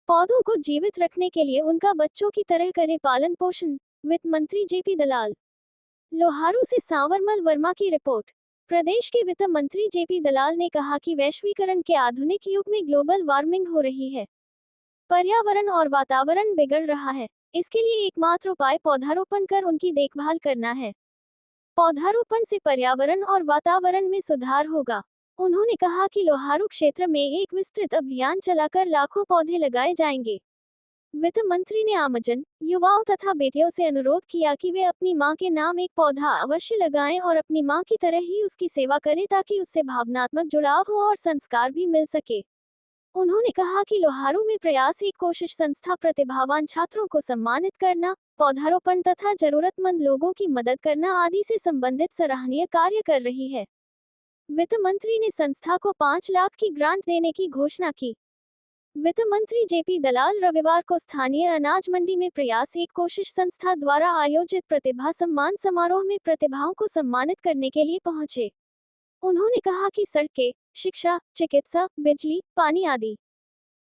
पौधों को जीवित रखने के लिए उनका बच्चों की तरह करे पालन पोषण। वित्त मंत्री जेपी दलाल। लोहारू से सांवरमल वर्मा की रिपोर्ट। प्रदेश के वित्त मंत्री जेपी दलाल ने कहा कि वैश्वीकरण के आधुनिक युग में ग्लोबल वार्मिंग हो रही है, पर्यावरण और वातावरण बिगड़ रहा है। इसके लिए एकमात्र उपाय पौधारोपण कर उनकी देखभाल करना है। पौधारोपण से पर्यावरण और वातावरण में सुधार होगा। उन्होंने कहा कि लोहारू क्षेत्र में एक विस्तृत अभियान चलाकर लाखों पौधे लगाए जाएंगे। वित्त मंत्री ने आमजन, युवाओं तथा बेटियों से अनुरोध किया कि वे अपनी मां के नाम एक पौधा अवश्य लगाएं और अपनी मां की तरह ही उसकी सेवा करें ताकि उससे भावनात्मक जुड़ाव हो और संस्कार भी मिल सके। उन्होंने कहा कि लोहारू में प्रयास एक कोशिश संस्था प्रतिभावान छात्रों को सम्मानित करना, पौधारोपण तथा जरूरतमंद लोगों की मदद करना आदि से संबंधित सराहनीय कार्य कर रही है। वित्त मंत्री ने संस्था को 5 लाख की ग्रांट देने की घोषणा की। वित्त मंत्री जेपी दलाल रविवार को स्थानीय अनाज मंडी में प्रयास एक कोशिश संस्था द्वारा आयोजित प्रतिभा सम्मान समारोह में प्रतिभाओं को सम्मानित करने के लिए पहुंचे। उन्होंने कहा कि सड़कें, शिक्षा, चिकित्सा, बिजली, पानी आदि।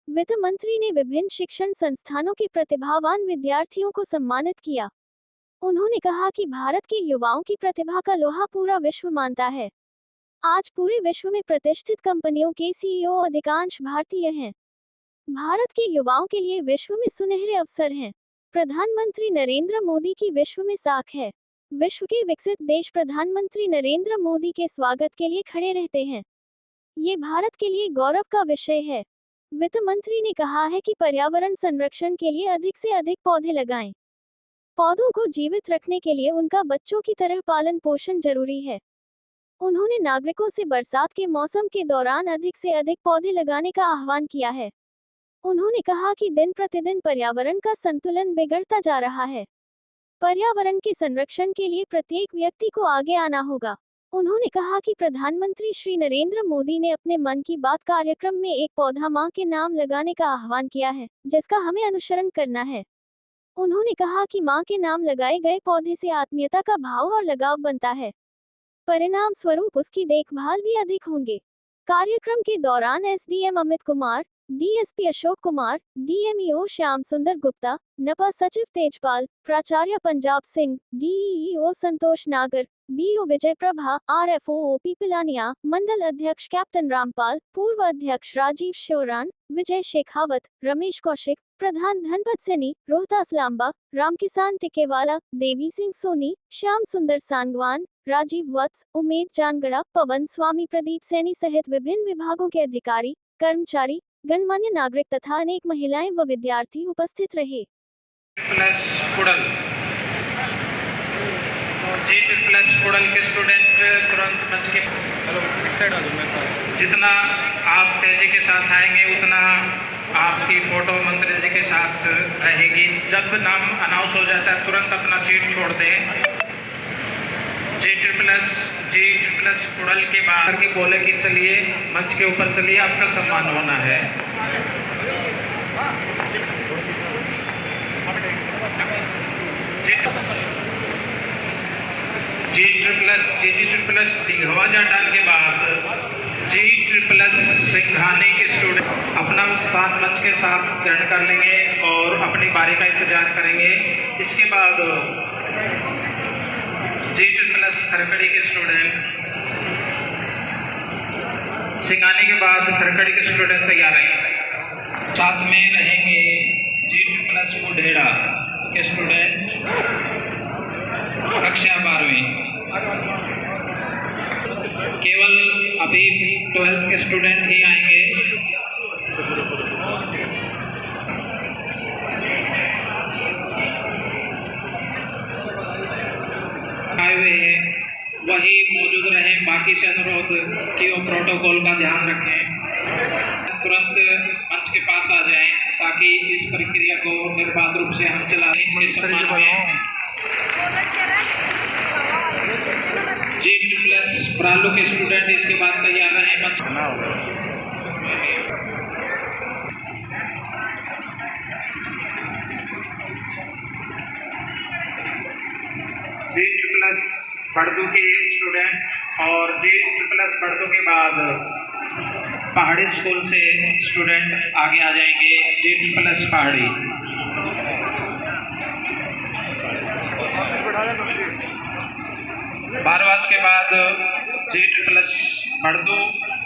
वित्त मंत्री ने विभिन्न शिक्षण संस्थानों के प्रतिभावान विद्यार्थियों को सम्मानित किया। उन्होंने कहा कि भारत के युवाओं की प्रतिभा का लोहा पूरा विश्व मानता है। आज पूरे विश्व में प्रतिष्ठित कंपनियों के सीईओ अधिकांश भारतीय हैं। भारत के युवाओं के लिए विश्व में सुनहरे अवसर हैं। प्रधानमंत्री नरेंद्र मोदी की विश्व में साख है। विश्व के विकसित देश प्रधानमंत्री नरेंद्र मोदी के स्वागत के लिए खड़े रहते हैं। ये भारत के लिए गौरव का विषय है। वित्त मंत्री ने कहा है कि पर्यावरण संरक्षण के लिए अधिक से अधिक पौधे लगाएं। पौधों को जीवित रखने के लिए उनका बच्चों की तरह पालन पोषण जरूरी है। उन्होंने नागरिकों से बरसात के मौसम के दौरान अधिक से अधिक पौधे लगाने का आह्वान किया है। उन्होंने कहा कि दिन प्रतिदिन पर्यावरण का संतुलन बिगड़ता जा रहा है। पर्यावरण के संरक्षण के लिए प्रत्येक व्यक्ति को आगे आना होगा। उन्होंने कहा कि प्रधानमंत्री श्री नरेंद्र मोदी ने अपने मन की बात कार्यक्रम में एक पौधा मां के नाम लगाने का आह्वान किया है, जिसका हमें अनुसरण करना है। उन्होंने कहा कि मां के नाम लगाए गए पौधे से आत्मीयता का भाव और लगाव बनता है। परिणाम स्वरूप उसकी देखभाल भी अधिक होंगे। कार्यक्रम के दौरान SDM Amit Kumar, DSP Ashok Kumar, DMEO Shyam सुंदर गुप्ता, नपा सचिव तेजपाल, प्राचार्य पंजाब सिंह, डीईओ संतोष नागर, बीओ विजय प्रभा, आरएफओ ओपी पिलानिया, मंडल अध्यक्ष कैप्टन रामपाल, पूर्व अध्यक्ष राजीव श्योरान, विजय शेखावत, रमेश कौशिक, प्रधान धनपत सैनी, रोहतास लांबा, रामकिसान टिकेवाला, देवी सिंह सोनी, श्याम सुंदर सांगवान, राजीव वत्स, उमेद जानगड़ा, पवन स्वामी, प्रदीप सैनी सहित विभिन्न विभागों के अधिकारी, कर्मचारी, गणमान्य नागरिक तथा अनेक महिलाएं व विद्यार्थी उपस्थित रहे। कुड़ल के स्टूडेंट तुरंत मंच के जितना आप तेजी के साथ आएंगे उतना आपकी फोटो मंत्री जी के साथ रहेगी। जब नाम अनाउंस हो जाता है तुरंत अपना सीट छोड़ दें। जी++ कुड़ल के बाहर के बोले कि चलिए मंच के ऊपर चलिए, आपका सम्मान होना है। जी++ दिघवा जाटान के बाद जी++ सिंघानी के स्टूडेंट अपना स्थान मंच के साथ ग्रहण कर लेंगे और अपनी बारी का इंतजार करेंगे। इसके बाद जी++ खरकड़ी के स्टूडेंट, सिंघानी के बाद खरकड़ी के स्टूडेंट तैयार रहेंगे। साथ में रहेंगे जी++ बुढ़ेड़ा के स्टूडेंट कक्षा 12वीं। केवल अभी 12th के स्टूडेंट ही आएंगे। आए हुए हैं वही मौजूद रहें। बाकी से अनुरोध कि वो प्रोटोकॉल का ध्यान रखें, तुरंत मंच के पास आ जाएं ताकि इस प्रक्रिया को निर्बाध रूप से हम चलाने के सम्मान में जी++ प्रालू के स्टूडेंट इसके बाद तैयार रहे मंच। जी++ बड़दू के स्टूडेंट और जी++ बड़दू के बाद पहाड़ी स्कूल से स्टूडेंट आगे आ जाएंगे। जेपी प्लस पहाड़ी। बारवास के बाद जेट प्लस बड़दू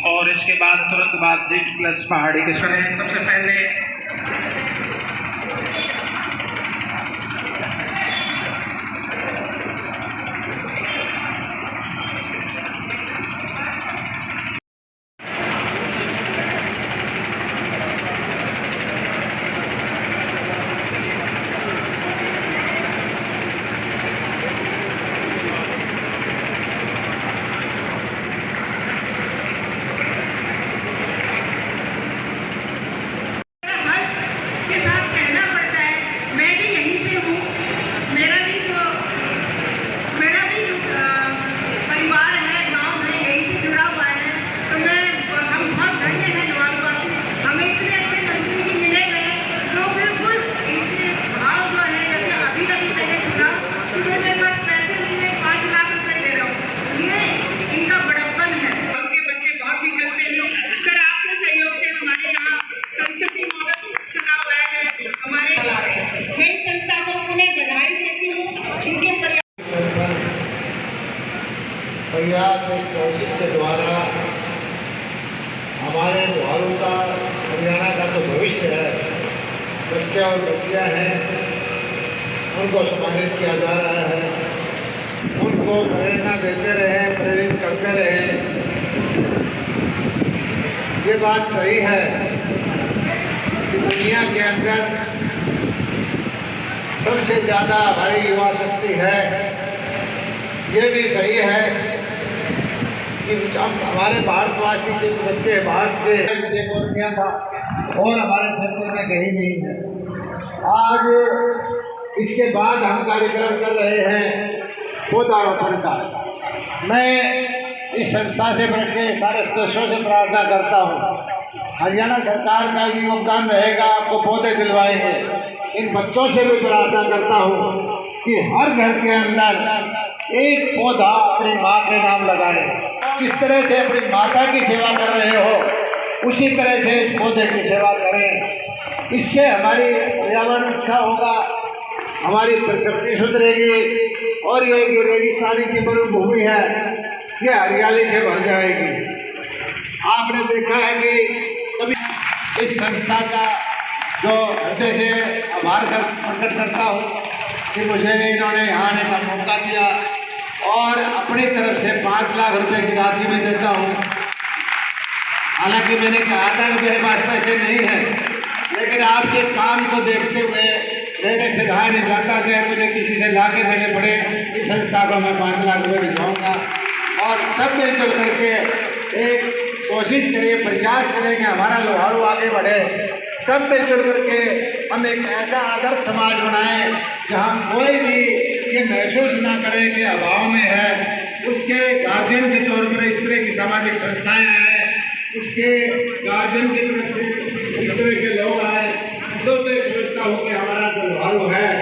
और इसके बाद तुरंत बाद जेट प्लस पहाड़ी के सबसे पहले प्रयास और कोशिश के द्वारा हमारे लोहारों का, हरियाणा का तो भविष्य है, बच्चे और बच्चियाँ हैं, उनको सम्मानित किया जा रहा है। उनको प्रेरणा देते रहे, प्रेरित करते रहे। ये बात सही है कि दुनिया के अंदर सबसे ज़्यादा हमारी युवा शक्ति है। ये भी सही है कि हम हमारे भारतवासी के जो बच्चे भारत के किया था और हमारे क्षेत्र में कहीं नहीं है। आज इसके बाद हम कार्यक्रम कर रहे हैं पौधारोपण का। मैं इस संस्था से बढ़ के सारे सदस्यों से प्रार्थना करता हूँ, हरियाणा सरकार का भी योगदान रहेगा, आपको पौधे दिलवाएंगे। इन बच्चों से भी प्रार्थना करता हूँ कि हर घर के अंदर एक पौधा अपनी माँ के नाम लगाएं। किस तरह से अपनी माता की सेवा कर रहे हो, उसी तरह से पौधे की सेवा करें। इससे हमारी पर्यावरण अच्छा होगा, हमारी प्रकृति सुधरेगी और ये जो रेगिस्तानी की मरुभूमि है ये हरियाली से भर जाएगी। आपने देखा है कि कभी इस संस्था का जो हृदय से आभार प्रकट करता हूँ कि मुझे इन्होंने यहाँ आने का मौका दिया और अपनी तरफ से 5 लाख रुपए की राशि में देता हूँ। हालांकि मैंने कहा था कि मेरे पास पैसे नहीं हैं, लेकिन आपके काम को देखते हुए मेरे से रहा नहीं जाता, चाहे मुझे किसी से ला के देने पड़े, इस संस्था को मैं 5 लाख रुपये भिजवाऊँगा। और सब मिलजुल करके एक कोशिश करिए, प्रयास करें कि हमारा लोहारू आगे बढ़े। सब मिलजुल करके हम एक ऐसा आदर्श समाज बनाएं जहाँ कोई भी ये महसूस ना करे कि अभाव में है। उसके गार्जियन के तौर पर इस तरह की सामाजिक संस्थाएं हैं, उसके गार्जियन की तरफ से इस तरह के लोग आए, तो मैं सोचता हूँ कि हमारा जो लोहारू है